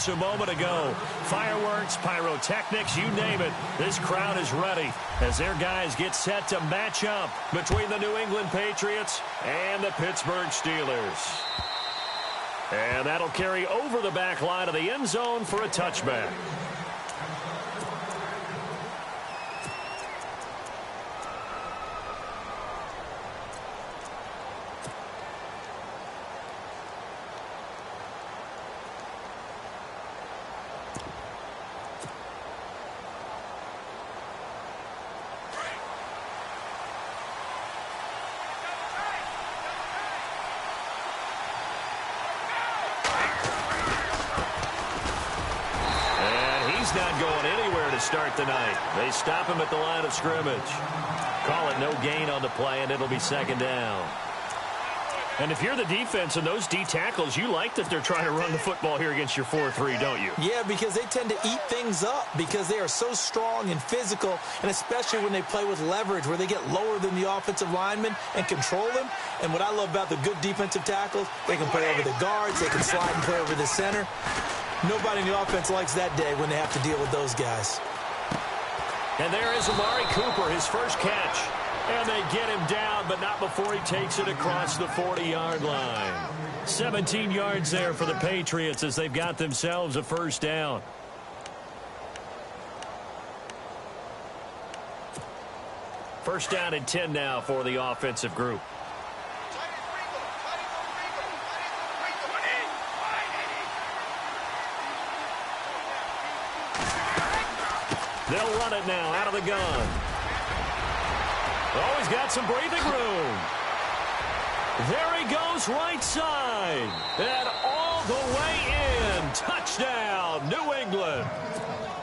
just a moment ago. Fireworks, pyrotechnics, you name it. This crowd is ready as their guys get set to match up between the New England Patriots and the Pittsburgh Steelers. And that'll carry over the back line of the end zone for a touchback. Not going anywhere to start the night. They stop him at the line of scrimmage. Call it no gain on the play, and it'll be second down. And if you're the defense and those D tackles, you like that they're trying to run the football here against your 4-3, don't you? Yeah, because they tend to eat things up because they are so strong and physical, and especially when they play with leverage where they get lower than the offensive linemen and control them. And what I love about the good defensive tackles, they can play over the guards, they can slide and play over the center. Nobody in the offense likes that day when they have to deal with those guys. And there is Amari Cooper, his first catch. And they get him down, but not before he takes it across the 40-yard line. 17 yards there for the Patriots as they've got themselves a first down. First down and 10 now for the offensive group. They'll run it now out of the gun. Oh, he's got some breathing room. There he goes right side. And all the way in. Touchdown, New England.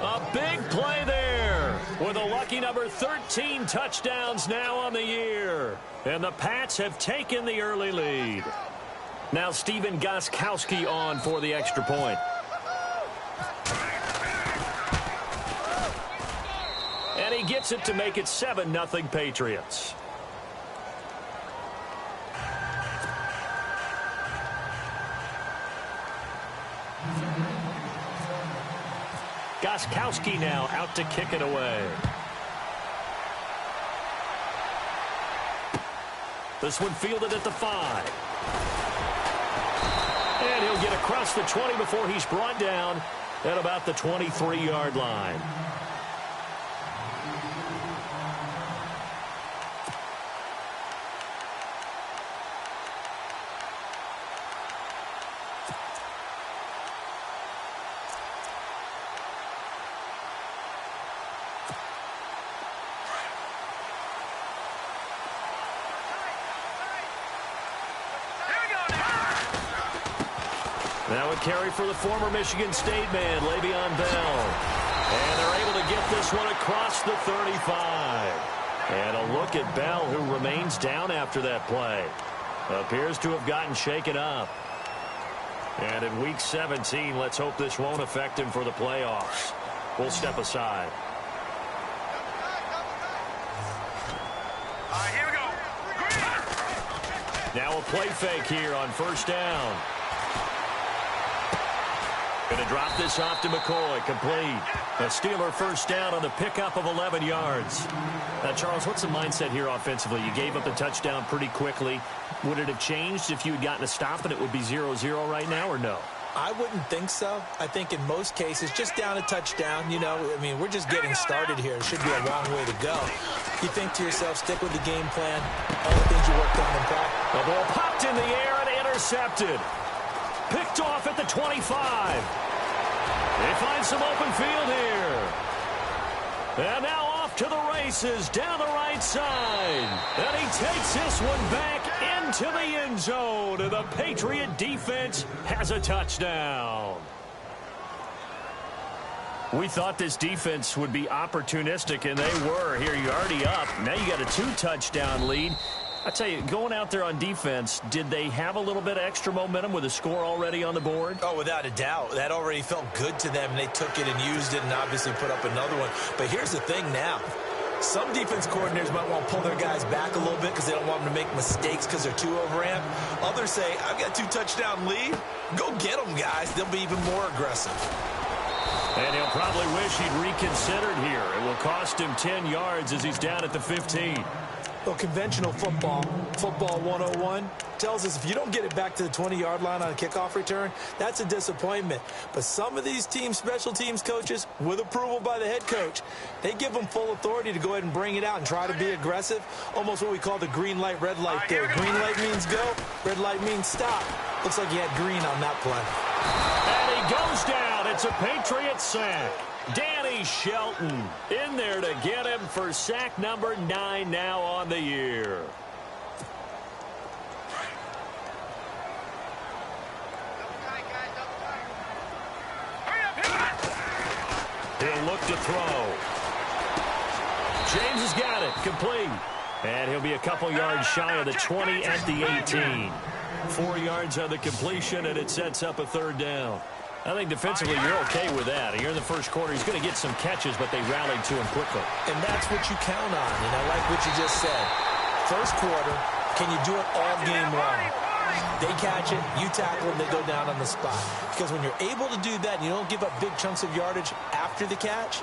A big play there with a lucky number 13 touchdowns now on the year. And the Pats have taken the early lead. Now Stephen Gostkowski on for the extra point. And he gets it to make it 7-0 Patriots. Gostkowski now out to kick it away. This one fielded at the 5. And he'll get across the 20 before he's brought down at about the 23-yard line. Now a carry for the former Michigan State man, Le'Veon Bell. And they're able to get this one across the 35. And a look at Bell, who remains down after that play. Appears to have gotten shaken up. And in Week 17, let's hope this won't affect him for the playoffs. We'll step aside. Here we go. Now a play fake here on first down. Going to drop this off to McCoy, complete. A Steeler first down on the pickup of 11 yards. Now, Charles, what's the mindset here offensively? You gave up a touchdown pretty quickly. Would it have changed if you had gotten a stop and it would be 0-0 right now, or no? I wouldn't think so. I think in most cases, just down a touchdown, you know, I mean, we're just getting started here. It should be a long way to go. You think to yourself, stick with the game plan, all the things you worked on in practice. The ball popped in the air and intercepted. Picked off at the 25. They find some open field here. And now off to the races down the right side. And he takes this one back into the end zone. And the Patriot defense has a touchdown. We thought this defense would be opportunistic, and they were. Here, you're already up. Now you got a 2-touchdown lead. I tell you, going out there on defense, did they have a little bit of extra momentum with a score already on the board? Oh, without a doubt. That already felt good to them, and they took it and used it and obviously put up another one. But here's the thing now. Some defense coordinators might want to pull their guys back a little bit because they don't want them to make mistakes because they're too overamped. Others say, I've got 2-touchdown lead. Go get them, guys. They'll be even more aggressive. And he'll probably wish he'd reconsidered here. It will cost him 10 yards as he's down at the 15. Well, conventional football 101, tells us if you don't get it back to the 20-yard line on a kickoff return, that's a disappointment. But some of these special teams coaches, with approval by the head coach, they give them full authority to go ahead and bring it out and try to be aggressive, almost what we call the green light, red light theory. Green light means go, red light means stop. Looks like he had green on that play. And he goes down. It's a Patriots sack. Danny Shelton in there to get him for sack number 9 now on the year. He'll look to throw. James has got it. Complete. And he'll be a couple yards shy of the 20 at the 18. 4 yards on the completion, and it sets up a third down. I think defensively you're okay with that. Here in the first quarter, he's going to get some catches, but they rallied to him quickly. And that's what you count on. And I like what you just said. First quarter, can you do it all game long? They catch it, you tackle them, they go down on the spot. Because when you're able to do that and you don't give up big chunks of yardage after the catch,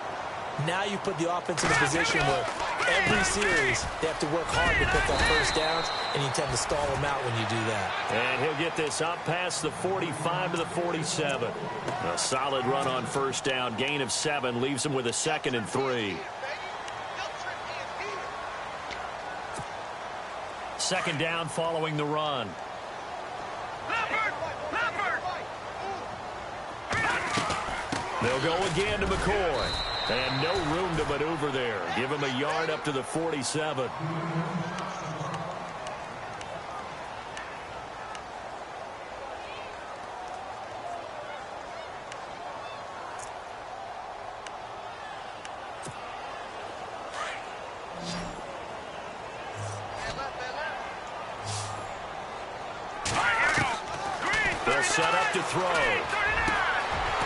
now you put the offense in a position where every series they have to work hard to pick up first downs, and you tend to stall them out when you do that. And he'll get this up past the 45 to the 47. A solid run on first down. Gain of 7 leaves him with a 2nd and 3. Second down following the run. They'll go again to McCoy. And no room to maneuver there. Give him a yard up to the 47. They'll set up to throw.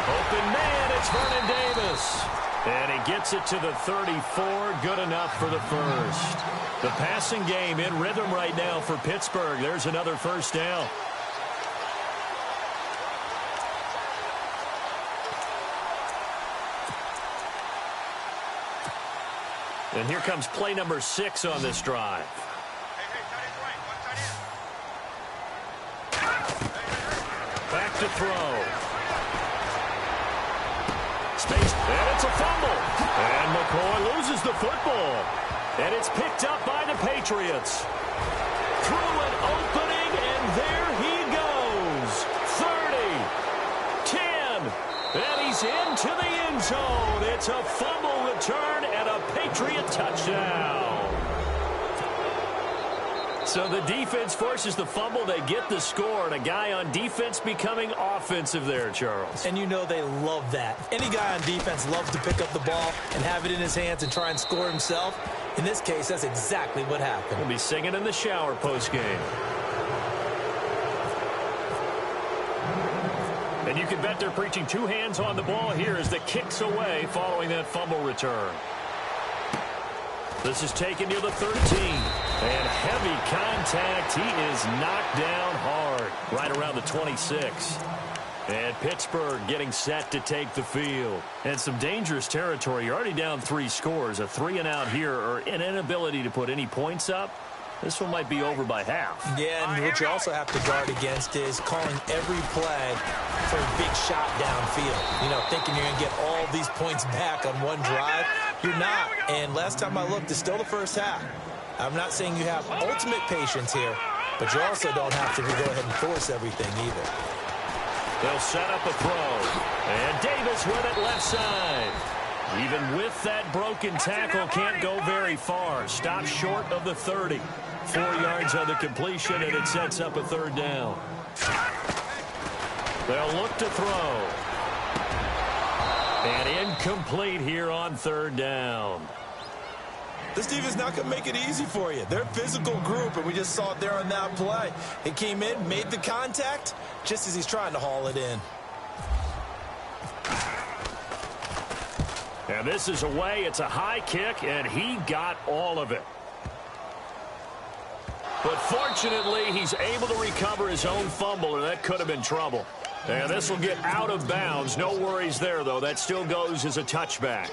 Open man, it's Vernon Davis. And he gets it to the 34. Good enough for the first. The passing game in rhythm right now for Pittsburgh. There's another first down. And here comes play number 6 on this drive. Back to throw. Space, and it's a fumble. And McCoy loses the football. And it's picked up by the Patriots. Through an opening, and there he goes. 30, 10, and he's into the end zone. It's a fumble return and a Patriot touchdown. So the defense forces the fumble. They get the score, and a guy on defense becoming offensive there, Charles. And you know they love that. Any guy on defense loves to pick up the ball and have it in his hands and try and score himself. In this case, that's exactly what happened. He'll be singing in the shower post-game. And you can bet they're preaching 2 hands on the ball here as the kick's away following that fumble return. This is taken near the 13. And heavy contact. He is knocked down hard right around the 26. And Pittsburgh getting set to take the field. And some dangerous territory. You're already down 3 scores. A 3-and-out here, or an inability to put any points up. This one might be over by half. Yeah, and what you also have to guard against is calling every play for a big shot downfield. You know, thinking you're going to get all these points back on one drive. You're not. And last time I looked, it's still the first half. I'm not saying you have ultimate patience here, but you also don't have to go ahead and force everything either. They'll set up a throw. And Davis with it left side. Even with that broken tackle, can't go very far. Stops short of the 30. 4 yards on the completion, and it sets up a third down. They'll look to throw. And incomplete here on third down. This defense is not going to make it easy for you. They're a physical group, and we just saw it there on that play. He came in, made the contact, just as he's trying to haul it in. And this is away. It's a high kick, and he got all of it. But fortunately, he's able to recover his own fumble, or that could have been trouble. And this will get out of bounds. No worries there, though. That still goes as a touchback.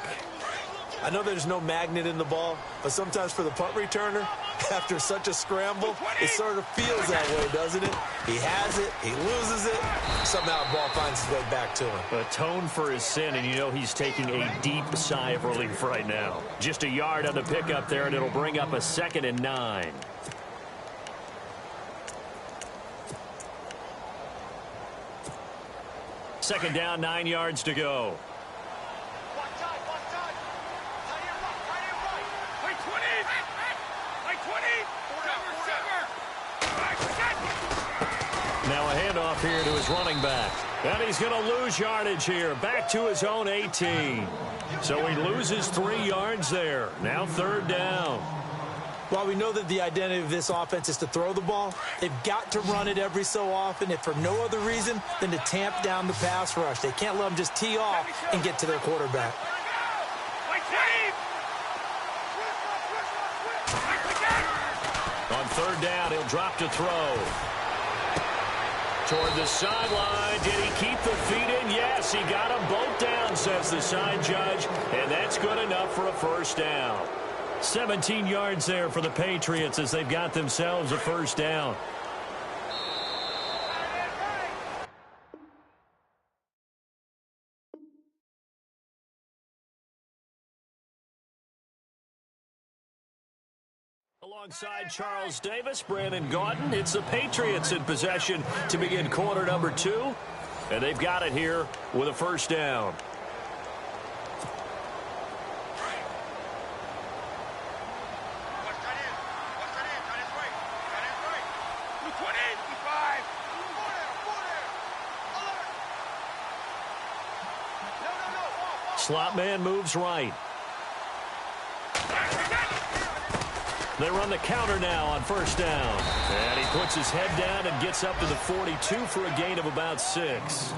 I know there's no magnet in the ball, but sometimes for the punt returner, after such a scramble, it sort of feels that way, doesn't it? He has it, he loses it, somehow the ball finds its way back to him. Atoned for his sin, and you know he's taking a deep sigh of relief right now. Just a yard on the pickup there, and it'll bring up a 2nd and 9. Second down, 9 yards to go. Now a handoff here to his running back. And he's going to lose yardage here. Back to his own 18. So he loses 3 yards there. Now 3rd down. While we know that the identity of this offense is to throw the ball, they've got to run it every so often, if for no other reason than to tamp down the pass rush. They can't let them just tee off and get to their quarterback. On 3rd down, he'll drop to throw. Toward the sideline. Did he keep the feet in? Yes, he got them both down, says the side judge. And that's good enough for a 1st down. 17 yards there for the Patriots as they've got themselves a 1st down. Alongside Charles Davis, Brandon Gaudin, it's the Patriots in possession to begin quarter number 2. And they've got it here with a 1st down. Slot man moves right. They run the counter now on 1st down. And he puts his head down and gets up to the 42 for a gain of about 6.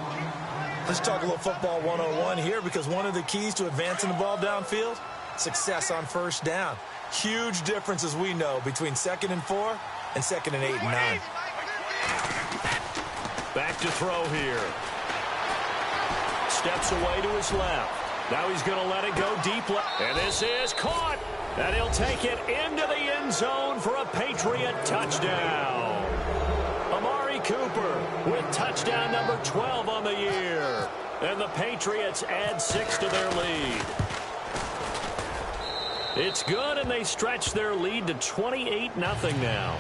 Let's talk a little football 101 here, because one of the keys to advancing the ball downfield, success on 1st down. Huge difference, as we know, between 2nd and 4 and 2nd and 8 and 9. Back to throw here. Steps away to his left. Now he's going to let it go deep left. And this is caught. And he'll take it into the end zone for a Patriot touchdown. Amari Cooper with touchdown number 12 on the year. And the Patriots add 6 to their lead. It's good, and they stretch their lead to 28-0 now.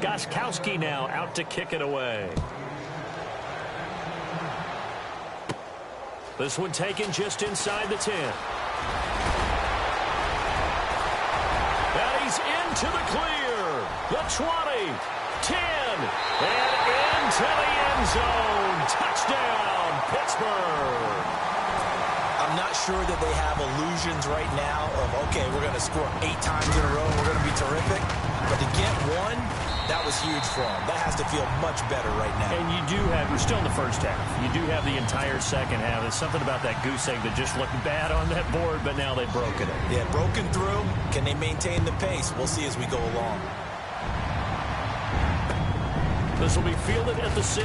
Gostkowski now out to kick it away. This one taken just inside the 10. And he's into the clear. The 20, 10, and into the end zone. Touchdown, Pittsburgh. I'm not sure that they have illusions right now of, okay, we're going to score 8 times in a row and we're going to be terrific. But to get one, that was huge for them. That has to feel much better right now. And you do have, we're still in the first half. You do have the entire second half. There's something about that goose egg that just looked bad on that board, but now they've broken it. Yeah, broken through. Can they maintain the pace? We'll see as we go along. This will be fielded at the 6.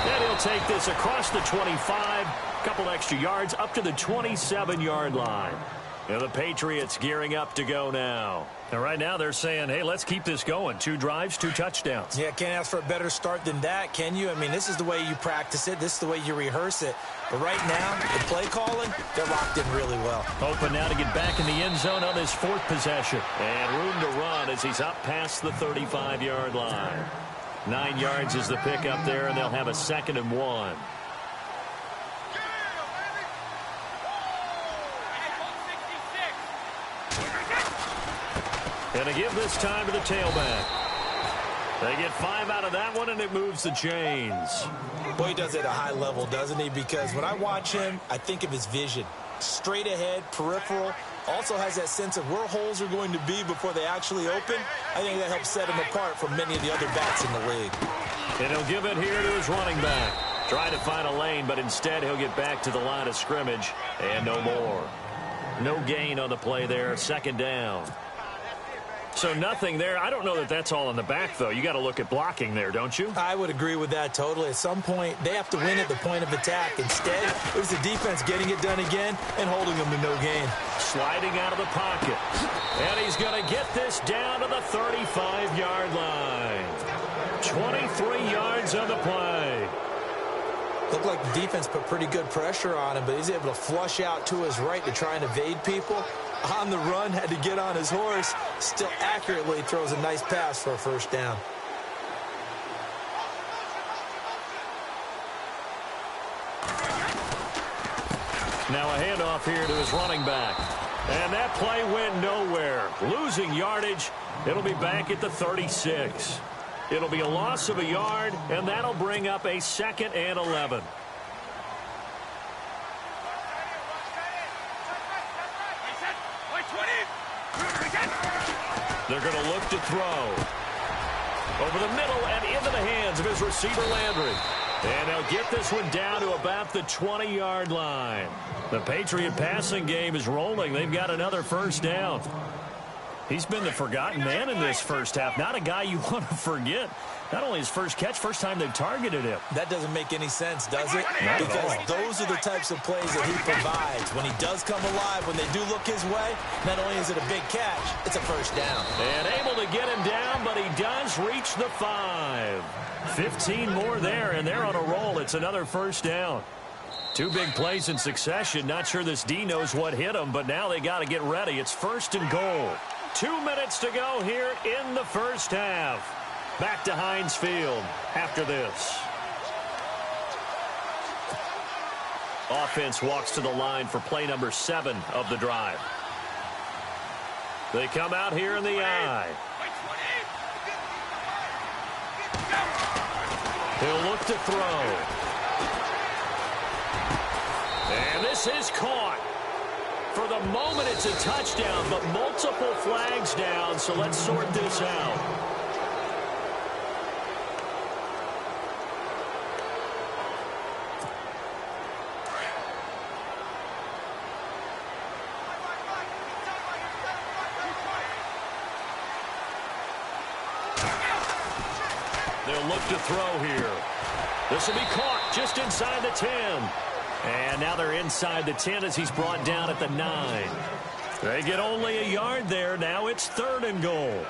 And he'll take this across the 25, couple extra yards up to the 27-yard line. And the Patriots gearing up to go now. And right now they're saying, hey, let's keep this going. 2 drives, 2 touchdowns. Yeah, can't ask for a better start than that, can you? I mean, this is the way you practice it. This is the way you rehearse it. But right now, the play calling, they're locked in really well. Hoping now to get back in the end zone on his 4th possession. And room to run as he's up past the 35-yard line. 9 yards is the pickup there, and they'll have a 2nd and 1. And a give this time to the tailback. They get 5 out of that one, and it moves the chains. Boy, he does it at a high level, doesn't he? Because when I watch him, I think of his vision. Straight ahead, peripheral. Also has that sense of where holes are going to be before they actually open. I think that helps set him apart from many of the other bats in the league. And he'll give it here to his running back. Trying to find a lane, but instead he'll get back to the line of scrimmage. And no more. No gain on the play there. Second down. So nothing there. I don't know that that's all in the back, though. You got to look at blocking there, don't you? I would agree with that totally. At some point, they have to win at the point of attack. Instead, it was the defense getting it done again and holding them to no gain. Sliding out of the pocket. And he's going to get this down to the 35-yard line. 23 yards on the play. Looked like the defense put pretty good pressure on him, but he's able to flush out to his right to try and evade people. On the run, had to get on his horse. Still accurately throws a nice pass for a first down. Now a handoff here to his running back. And that play went nowhere. Losing yardage. It'll be back at the 36. It'll be a loss of a yard, and that'll bring up a 2nd and 11. They're going to look to throw. Over the middle and into the hands of his receiver, Landry. And they'll get this one down to about the 20-yard line. The Patriot passing game is rolling. They've got another first down. He's been the forgotten man in this first half. Not a guy you want to forget. Not only his first catch, first time they've targeted him. That doesn't make any sense, does it? Not because at all. those are the types of plays that he provides. When he does come alive, when they do look his way, not only is it a big catch, it's a first down. And able to get him down, but he does reach the 5. 15 more there, and they're on a roll. It's another first down. 2 big plays in succession. Not sure this D knows what hit him, but now they got to get ready. It's 1st and goal. 2 minutes to go here in the first half. Back to Heinz Field after this. Offense walks to the line for play number 7 of the drive. They come out here in the I. He'll look to throw. And this is caught. For the moment, it's a touchdown, but multiple flags down, so let's sort this out. They'll look to throw here. This will be caught just inside the 10. And now they're inside the 10 as he's brought down at the 9. They get only a yard there. Now it's 3rd and goal.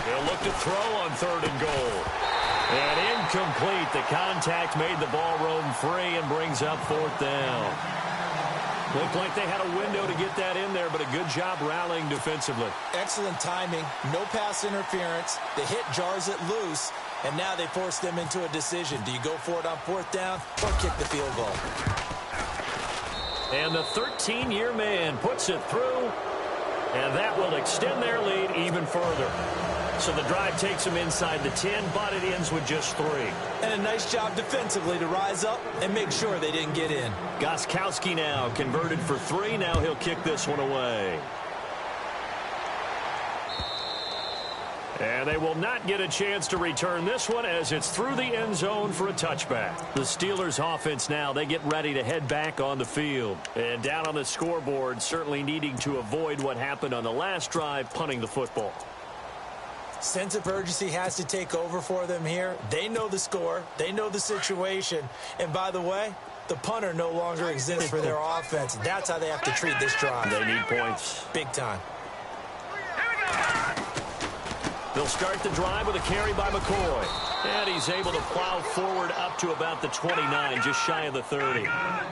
They'll look to throw on 3rd and goal. And incomplete. The contact made the ball roam free and brings up 4th down. Looked like they had a window to get that in there, but a good job rallying defensively. Excellent timing. No pass interference. The hit jars it loose, and now they force them into a decision. Do you go for it on 4th down or kick the field goal? And the 13-year man puts it through, and that will extend their lead even further. So the drive takes them inside the 10, but it ends with just 3. And a nice job defensively to rise up and make sure they didn't get in. Gostkowski now converted for 3. Now he'll kick this one away. And they will not get a chance to return this one as it's through the end zone for a touchback. The Steelers offense now, they get ready to head back on the field. And down on the scoreboard, certainly needing to avoid what happened on the last drive, punting the football. Sense of urgency has to take over for them here. They know the score. They know the situation. And by the way, the punter no longer exists for their offense. That's how they have to treat this drive. They need points. Big time. They'll start the drive with a carry by McCoy. And he's able to plow forward up to about the 29, just shy of the 30.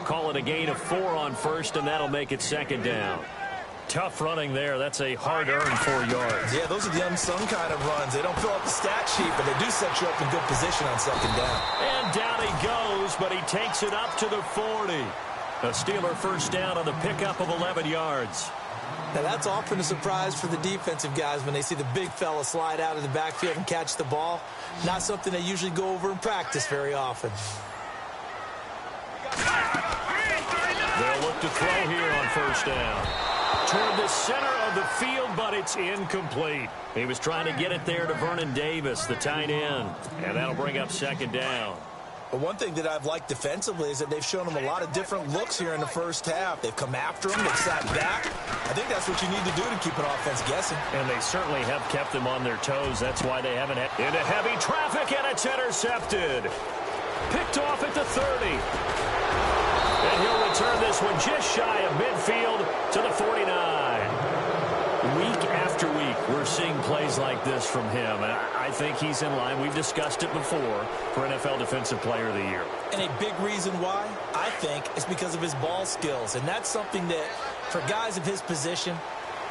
Call it a gain of 4 on 1st, and that'll make it 2nd down. Tough running there. That's a hard-earned 4 yards. Yeah, those are the unsung kind of runs. They don't fill up the stat sheet, but they do set you up in good position on 2nd down. And down he goes, but he takes it up to the 40. A Steeler first down on the pickup of 11 yards. Now, that's often a surprise for the defensive guys when they see the big fella slide out of the backfield and catch the ball. Not something they usually go over in practice very often. They'll look to throw here on first down. Toward the center of the field, but it's incomplete. He was trying to get it there to Vernon Davis, the tight end. And that'll bring up second down. But one thing that I've liked defensively is that they've shown him a lot of different looks here in the first half. They've come after him. They've sat back. I think that's what you need to do to keep an offense guessing. And they certainly have kept them on their toes. That's why they haven't had into heavy traffic, and it's intercepted. Picked off at the 30. And he'll return this one just shy of midfield to the 49. Week after week, we're seeing plays like this from him. And I think he's in line. We've discussed it before for NFL Defensive Player of the Year. And a big reason why, I think, is because of his ball skills. And that's something that, for guys of his position,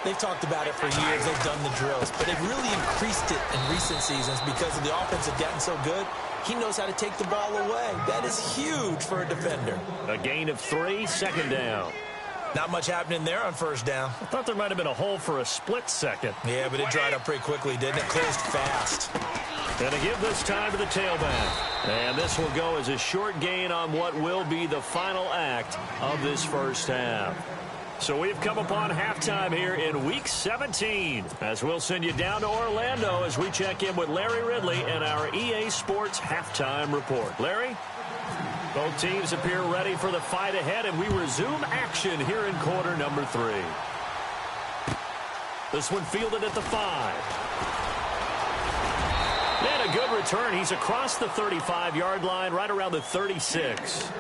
they've talked about it for years. They've done the drills. But they've really increased it in recent seasons because of the offense has gotten so good. He knows how to take the ball away. That is huge for a defender. A gain of 3, second down. Not much happening there on first down. I thought there might have been a hole for a split second. Yeah, but it dried up pretty quickly, didn't it? Closed fast. And to give this time to the tailback. And this will go as a short gain on what will be the final act of this first half. So we've come upon halftime here in Week 17 as we'll send you down to Orlando as we check in with Larry Ridley and our EA Sports Halftime Report. Larry? Both teams appear ready for the fight ahead, and we resume action here in quarter number 3. This one fielded at the 5. And a good return. He's across the 35-yard line, right around the 36.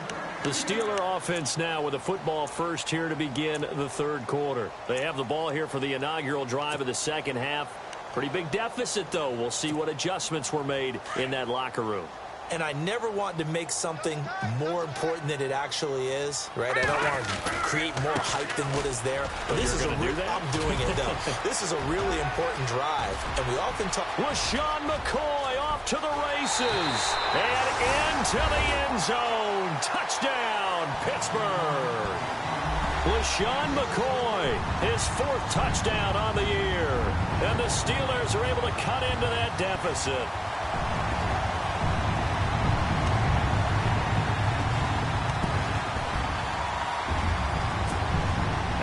The Steeler offense now with a football first here to begin the third quarter. They have the ball here for the inaugural drive of the second half. Pretty big deficit, though. We'll see what adjustments were made in that locker room. And I never want to make something more important than it actually is, right? I don't want to create more hype than what is there. But this is I'm doing it, though. This is a really important drive. And we often talk. LaShawn McCoy off to the races. And into the end zone. Touchdown, Pittsburgh. LaShawn McCoy, his 4th touchdown on the year. And the Steelers are able to cut into that deficit.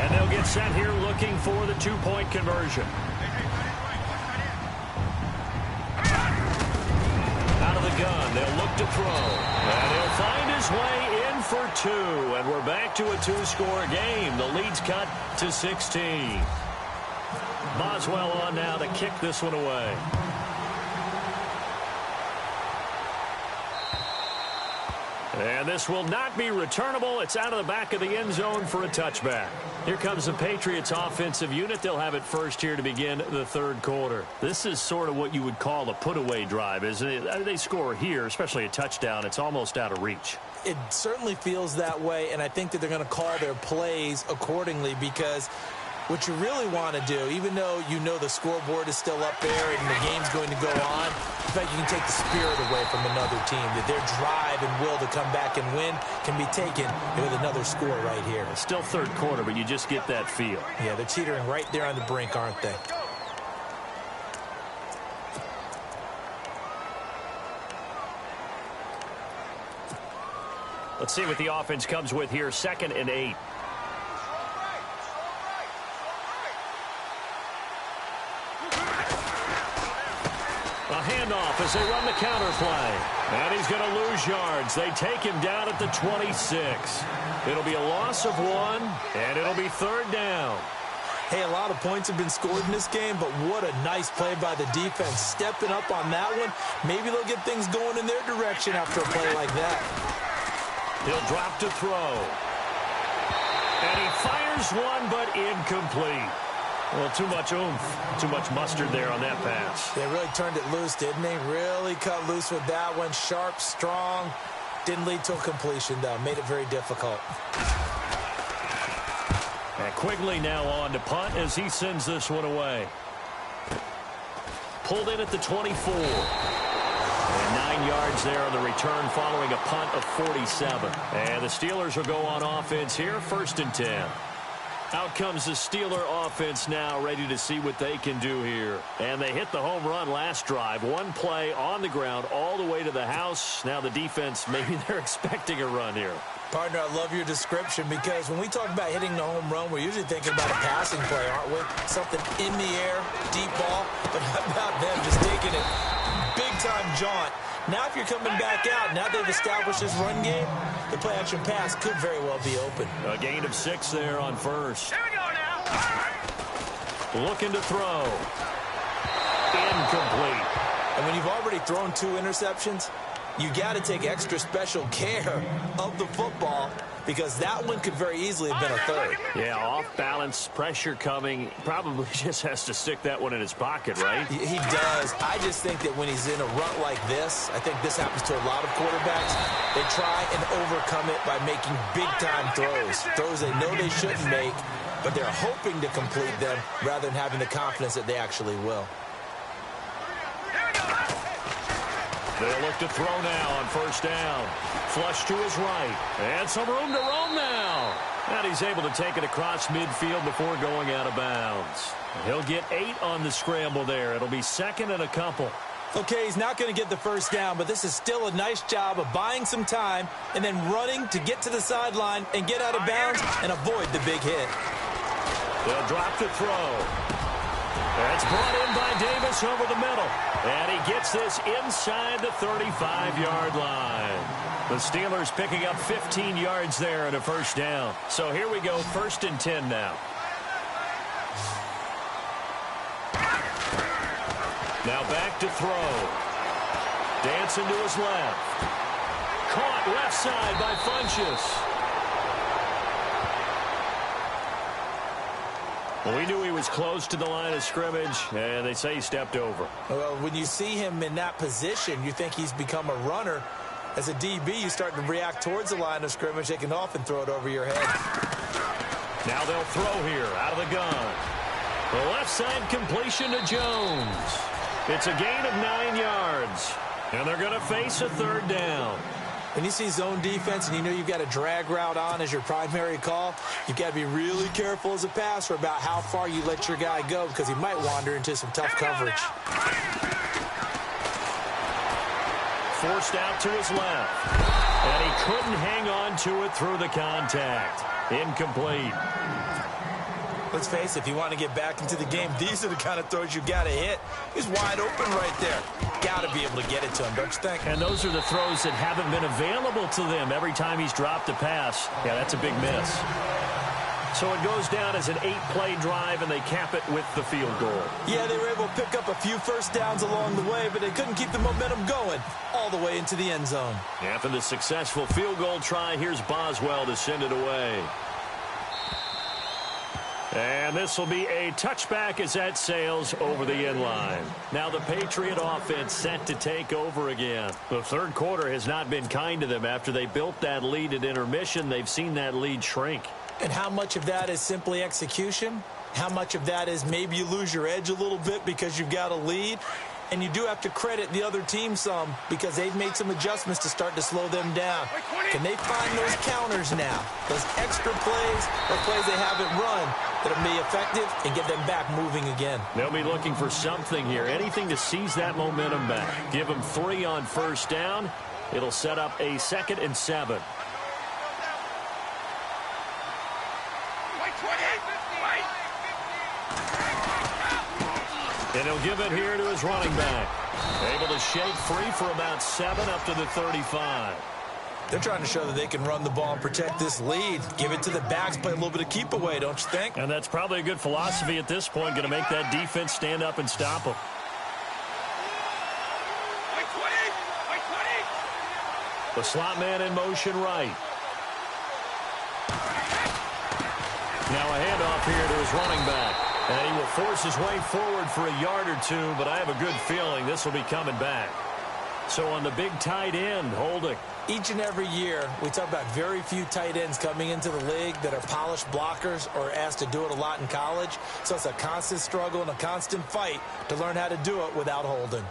And they'll get set here looking for the 2-point conversion. Out of the gun, they'll look to throw. And he'll find his way in for 2. And we're back to a 2-score game. The lead's cut to 16. Boswell on now to kick this one away. And this will not be returnable. It's out of the back of the end zone for a touchback. Here comes the Patriots offensive unit. They'll have it first here to begin the third quarter. This is sort of what you would call a put-away drive, isn't it? They score here, especially a touchdown. It's almost out of reach. It certainly feels that way, and I think that they're going to call their plays accordingly because what you really want to do, even though you know the scoreboard is still up there and the game's going to go on, in fact, you can take the spirit away from another team, that their drive and will to come back and win can be taken with another score right here. It's still third quarter, but you just get that feel. Yeah, they're teetering right there on the brink, aren't they? Let's see what the offense comes with here. 2nd and 8. A handoff as they run the counter play. And he's going to lose yards. They take him down at the 26. It'll be a loss of 1, and it'll be 3rd down. Hey, a lot of points have been scored in this game, but what a nice play by the defense. Stepping up on that one, maybe they'll get things going in their direction after a play like that. He'll drop to throw. And he fires one, but incomplete. Well, too much oomph, too much mustard there on that pass. They really turned it loose, didn't they? Really cut loose with that one. Sharp, strong. Didn't lead to a completion, though. Made it very difficult. And Quigley now on to punt as he sends this one away. Pulled in at the 24. And 9 yards there on the return following a punt of 47. And the Steelers will go on offense here, 1st and 10. Out comes the Steeler offense now, ready to see what they can do here. And they hit the home run last drive. One play on the ground all the way to the house. Now the defense, maybe they're expecting a run here. Partner, I love your description because when we talk about hitting the home run, we're usually thinking about a passing play, aren't we? Something in the air, deep ball. But how about them just taking it big-time jaunt? Now if you're coming back out, now they've established this run game, the play-action pass could very well be open. A gain of 6 there on first. Here we go now. Looking to throw. Incomplete. And when you've already thrown 2 interceptions, you got to take extra special care of the football because that one could very easily have been a third. Yeah, off balance, pressure coming. Probably just has to stick that one in his pocket, right? He does. I just think that when he's in a rut like this, I think this happens to a lot of quarterbacks, they try and overcome it by making big-time throws. Throws they know they shouldn't make, but they're hoping to complete them rather than having the confidence that they actually will. They'll look to throw now on first down. Flush to his right. And some room to roam now. And he's able to take it across midfield before going out of bounds. He'll get 8 on the scramble there. It'll be second and a couple. Okay, he's not going to get the first down, but this is still a nice job of buying some time and then running to get to the sideline and get out of bounds and avoid the big hit. They'll drop to throw. That's brought in by Davis over the middle. And he gets this inside the 35-yard line. The Steelers picking up 15 yards there and a first down. So here we go, 1st and 10 now. Now back to throw. Dancing to his left. Caught left side by Funchess. Well, we knew he was close to the line of scrimmage, and they say he stepped over. Well, when you see him in that position, you think he's become a runner. As a DB, you start to react towards the line of scrimmage. They can often throw it over your head. Now they'll throw here out of the gun. The left side completion to Jones. It's a gain of 9 yards, and they're going to face a third down. When you see zone defense and you know you've got a drag route on as your primary call, you've got to be really careful as a passer about how far you let your guy go because he might wander into some tough coverage. Forced out to his left. And he couldn't hang on to it through the contact. Incomplete. Let's face it, if you want to get back into the game, these are the kind of throws you got to hit. He's wide open right there. Got to be able to get it to him, don't you think? And those are the throws that haven't been available to them every time he's dropped a pass. Yeah, that's a big miss. So it goes down as an 8-play drive, and they cap it with the field goal. Yeah, they were able to pick up a few first downs along the way, but they couldn't keep the momentum going all the way into the end zone. After the successful field goal try, here's Boswell to send it away. And this will be a touchback as that sails over the end line. Now the Patriot offense set to take over again. The third quarter has not been kind to them. After they built that lead at intermission, they've seen that lead shrink. And how much of that is simply execution? How much of that is maybe you lose your edge a little bit because you've got a lead? And you do have to credit the other team some because they've made some adjustments to start to slow them down. Can they find those counters now? Those extra plays or plays they haven't run that'll be effective and get them back moving again. They'll be looking for something here, anything to seize that momentum back. Give them 3 on first down. It'll set up a 2nd and 7. And he'll give it here to his running back. Able to shake free for about 7 up to the 35. They're trying to show that they can run the ball and protect this lead. Give it to the backs, play a little bit of keep away, don't you think? And that's probably a good philosophy at this point, going to make that defense stand up and stop them. The slot man in motion right. Now a handoff here to his running back. And he will force his way forward for a yard or 2, but I have a good feeling this will be coming back. So on the big tight end, Holding. Each and every year, we talk about very few tight ends coming into the league that are polished blockers or asked to do it a lot in college. So it's a constant struggle and a constant fight to learn how to do it without Holding.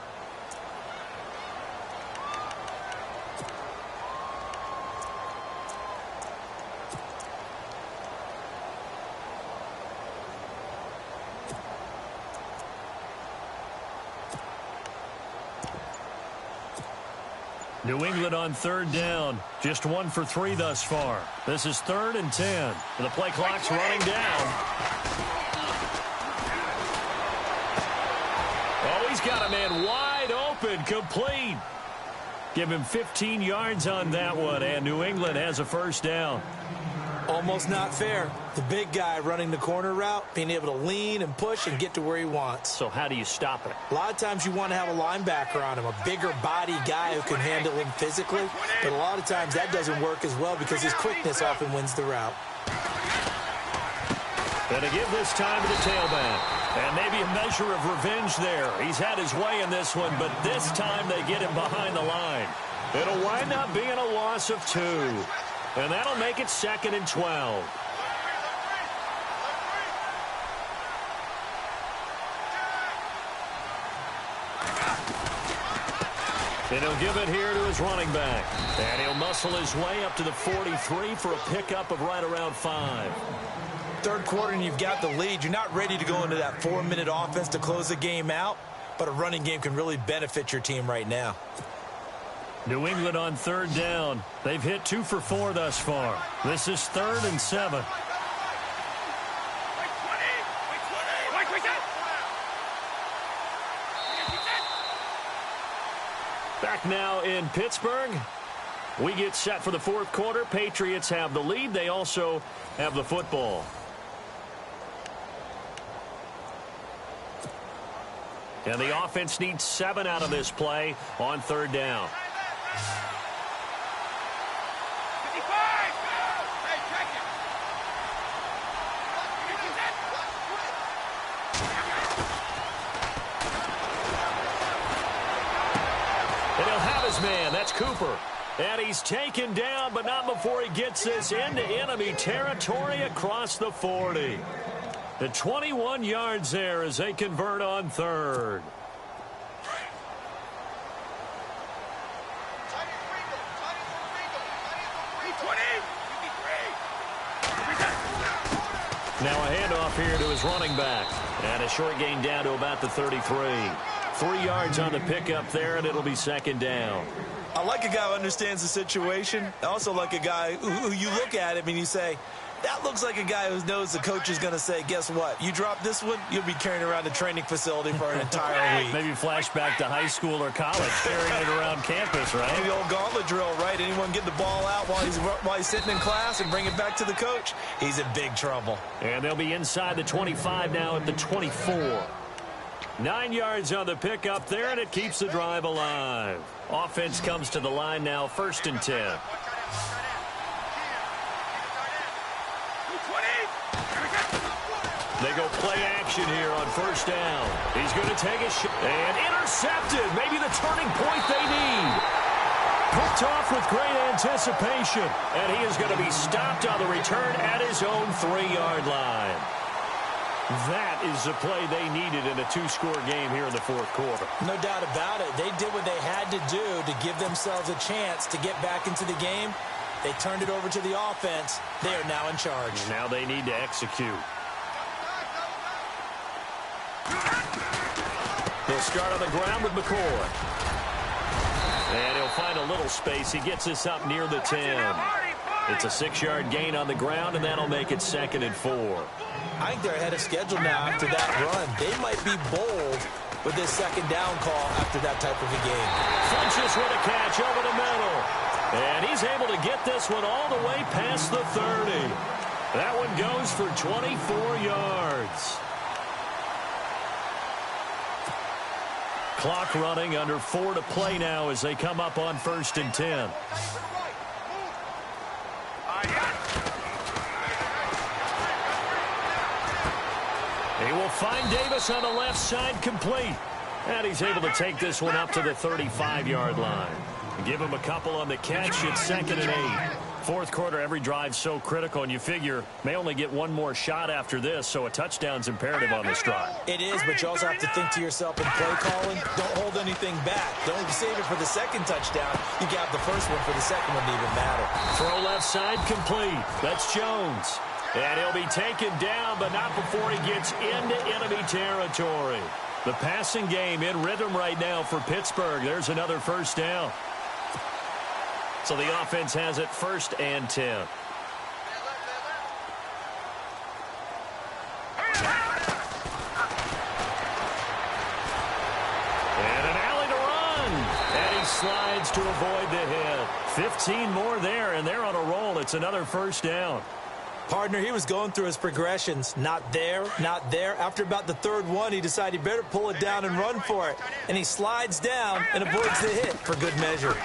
New England on third down. Just 1 for 3 thus far. This is 3rd and 10. The play clock's running down. Oh, he's got a man wide open, complete. Give him 15 yards on that one, and New England has a first down. Almost not fair. The big guy running the corner route, being able to lean and push and get to where he wants. So how do you stop it? A lot of times you want to have a linebacker on him, a bigger body guy who can handle him physically. But a lot of times that doesn't work as well because his quickness often wins the route. Going to give this time to the tailback. And maybe a measure of revenge there. He's had his way in this one, but this time they get him behind the line. It'll wind up being a loss of 2. And that'll make it 2nd and 12. And he'll give it here to his running back. And he'll muscle his way up to the 43 for a pickup of right around 5. Third quarter and you've got the lead. You're not ready to go into that 4-minute offense to close the game out, but a running game can really benefit your team right now. New England on third down. They've hit 2 for 4 thus far. This is 3rd and 7. Back now in Pittsburgh. We get set for the 4th quarter. Patriots have the lead. They also have the football. And the offense needs 7 out of this play on third down. And he'll have his man. That's Cooper. And he's taken down, but not before he gets this into enemy territory across the 40. The 21 yards there as they convert on third. Now a handoff here to his running back. And a short gain down to about the 33. 3 yards on the pickup there, and it'll be 2nd down. I like a guy who understands the situation. I also like a guy who you look at him and you say, that looks like a guy who knows the coach is going to say, guess what? You drop this one, you'll be carrying around the training facility for an entire week. Maybe flashback to high school or college, carrying it around campus, right? Maybe the old gauntlet drill, right? Anyone get the ball out while he's sitting in class and bring it back to the coach? He's in big trouble. And they'll be inside the 25 now at the 24. 9 yards on the pickup there, and it keeps the drive alive. Offense comes to the line now, 1st and 10. They go play action here on 1st down. He's going to take a shot and intercepted. Maybe the turning point they need. Picked off with great anticipation. And he is going to be stopped on the return at his own 3-yard line. That is the play they needed in a 2-score game here in the 4th quarter. No doubt about it. They did what they had to do to give themselves a chance to get back into the game. They turned it over to the offense. They are now in charge. Now they need to execute. He'll start on the ground with McCoy. And he'll find a little space. He gets this up near the 10. It's a 6-yard gain on the ground, and that'll make it 2nd and 4. I think they're ahead of schedule now after that run. They might be bold with this 2nd down call after that type of a game. Funches with a catch over the middle. And he's able to get this one all the way past the 30. That one goes for 24 yards. Clock running, under 4 to play now as they come up on 1st and 10. He will find Davis on the left side, complete. And he's able to take this one up to the 35-yard line. Give him a couple on the catch. It's 2nd and 8. 4th quarter, every drive so critical, and you figure may only get one more shot after this, so a touchdown's imperative on this drive. It is, but you also have to think to yourself in play calling, don't hold anything back. Don't save it for the 2nd touchdown. You got the 1st one for the 2nd one to even matter. Throw left side complete. That's Jones. And he'll be taken down, but not before he gets into enemy territory. The passing game in rhythm right now for Pittsburgh. There's another 1st down. So the offense has it 1st and 10. Slides to avoid the hit. 15 more there, and they're on a roll. It's another 1st down. Partner, he was going through his progressions. Not there, not there. After about the 3rd one, he decided he better pull it down and run for it. And he slides down and avoids the hit for good measure.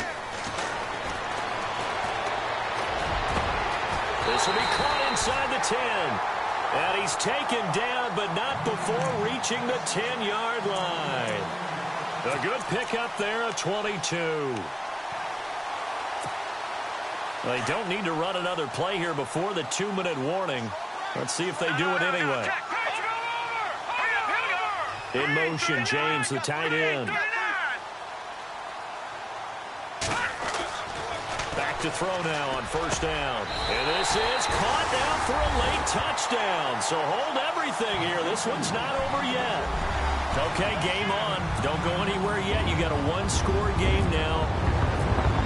This will be caught inside the 10. And he's taken down, but not before reaching the 10-yard line. A good pickup there, a 22. They don't need to run another play here before the 2-minute warning. Let's see if they do it anyway. In motion, James, the tight end. Back to throw now on 1st down. And this is caught down for a late touchdown. So hold everything here. This one's not over yet. Okay, game on. Don't go anywhere yet. You got a 1-score game now.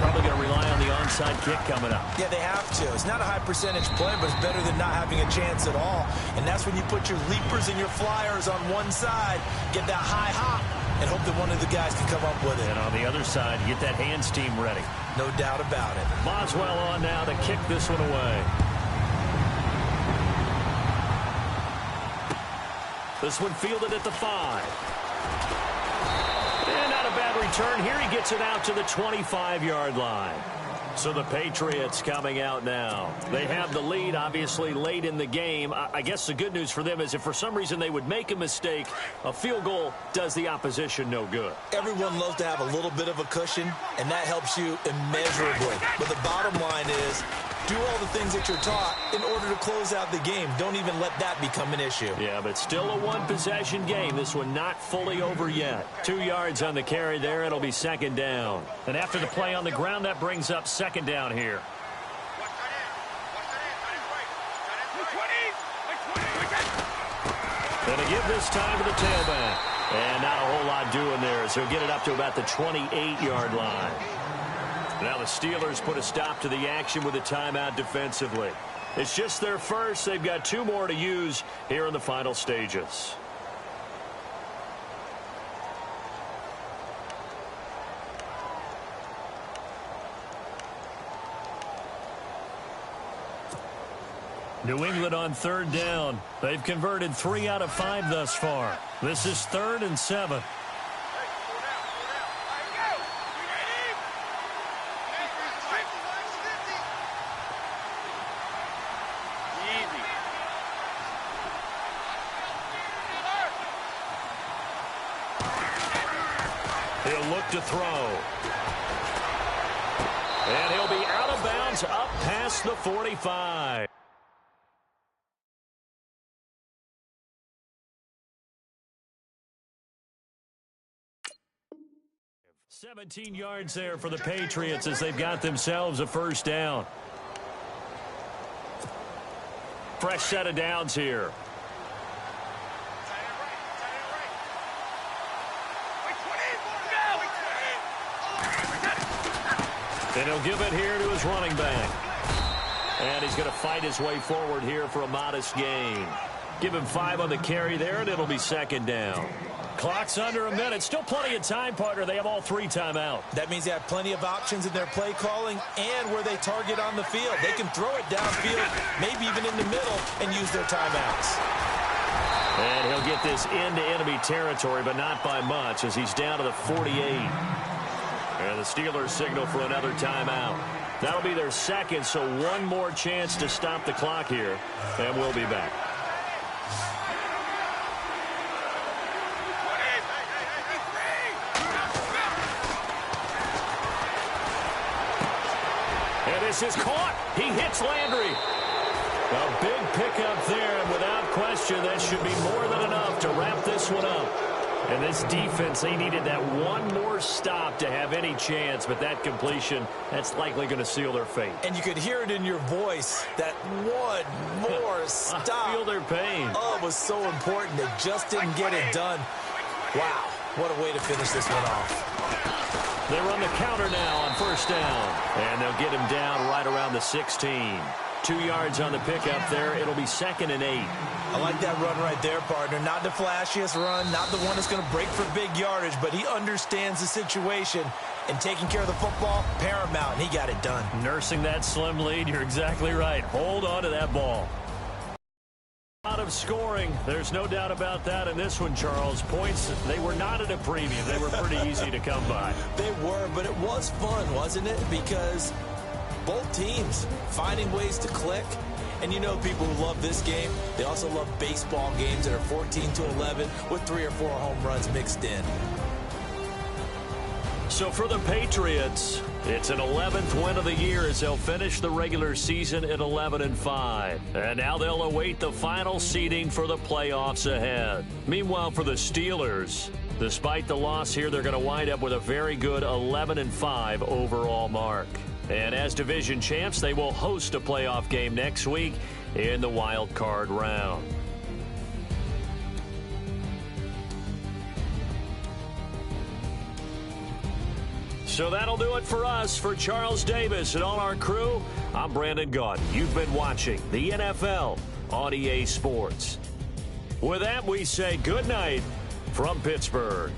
Probably going to rely on the onside kick coming up. Yeah, they have to. It's not a high percentage play, but it's better than not having a chance at all. And that's when you put your leapers and your flyers on one side, get that high hop, and hope that one of the guys can come up with it. And on the other side, get that hands team ready. No doubt about it. Boswell on now to kick this one away. This one fielded at the 5. And not a bad return here. He gets it out to the 25-yard line. So the Patriots coming out now. They have the lead, obviously, late in the game. I guess the good news for them is if for some reason they would make a mistake, a field goal does the opposition no good. Everyone loves to have a little bit of a cushion, and that helps you immeasurably. But the bottom line is, do all the things that you're taught in order to close out the game. Don't even let that become an issue. Yeah, but still a one-possession game. This one not fully over yet. 2 yards on the carry there. It'll be 2nd down. And after the play on the ground, that brings up 2nd down here. Going to give this time to the tailback. And not a whole lot doing there, so he'll get it up to about the 28-yard line. Now the Steelers put a stop to the action with a timeout defensively. It's just their first. They've got 2 more to use here in the final stages. New England on 3rd down. They've converted 3 out of 5 thus far. This is 3rd and 7. He'll look to throw. And he'll be out of bounds up past the 45. $17 yards there for the Patriots as they've got themselves a 1st down. Fresh set of downs here. And he'll give it here to his running back. And he's going to fight his way forward here for a modest gain. Give him 5 on the carry there, and it'll be 2nd down. Clock's under a minute. Still plenty of time, partner. They have all 3 timeout. That means they have plenty of options in their play calling and where they target on the field. They can throw it downfield, maybe even in the middle, and use their timeouts. And he'll get this into enemy territory, but not by much as he's down to the 48. And the Steelers signal for another timeout. That'll be their 2nd, so 1 more chance to stop the clock here, and we'll be back. And this is caught. He hits Landry. A big pickup there, and without question, that should be more than enough to wrap this one up. And this defense, they needed that 1 more stop to have any chance, but that completion, that's likely going to seal their fate. And you could hear it in your voice, that 1 more stop. I feel their pain. Oh, it was so important. They just didn't get it done. Wow, what a way to finish this one off. They run the counter now on first down. And they'll get him down right around the 16. 2 yards on the pickup there. It'll be 2nd and 8. I like that run right there, partner. Not the flashiest run, not the one that's going to break for big yardage, but he understands the situation, and taking care of the football, paramount, and he got it done. Nursing that slim lead, you're exactly right. Hold on to that ball. Out of scoring, there's no doubt about that in this one, Charles. Points, they were not at a premium. They were pretty easy to come by. They were, but it was fun, wasn't it? Because both teams finding ways to click. And you know people who love this game, they also love baseball games that are 14-11 with 3 or 4 home runs mixed in. So for the Patriots, it's an 11th win of the year as they'll finish the regular season at 11-5. And now they'll await the final seeding for the playoffs ahead. Meanwhile, for the Steelers, despite the loss here, they're going to wind up with a very good 11-5 overall mark. And as division champs, they will host a playoff game next week in the wild card round. So that'll do it for us. For Charles Davis and all our crew, I'm Brandon Gaudin. You've been watching the NFL on EA Sports. With that, we say good night from Pittsburgh.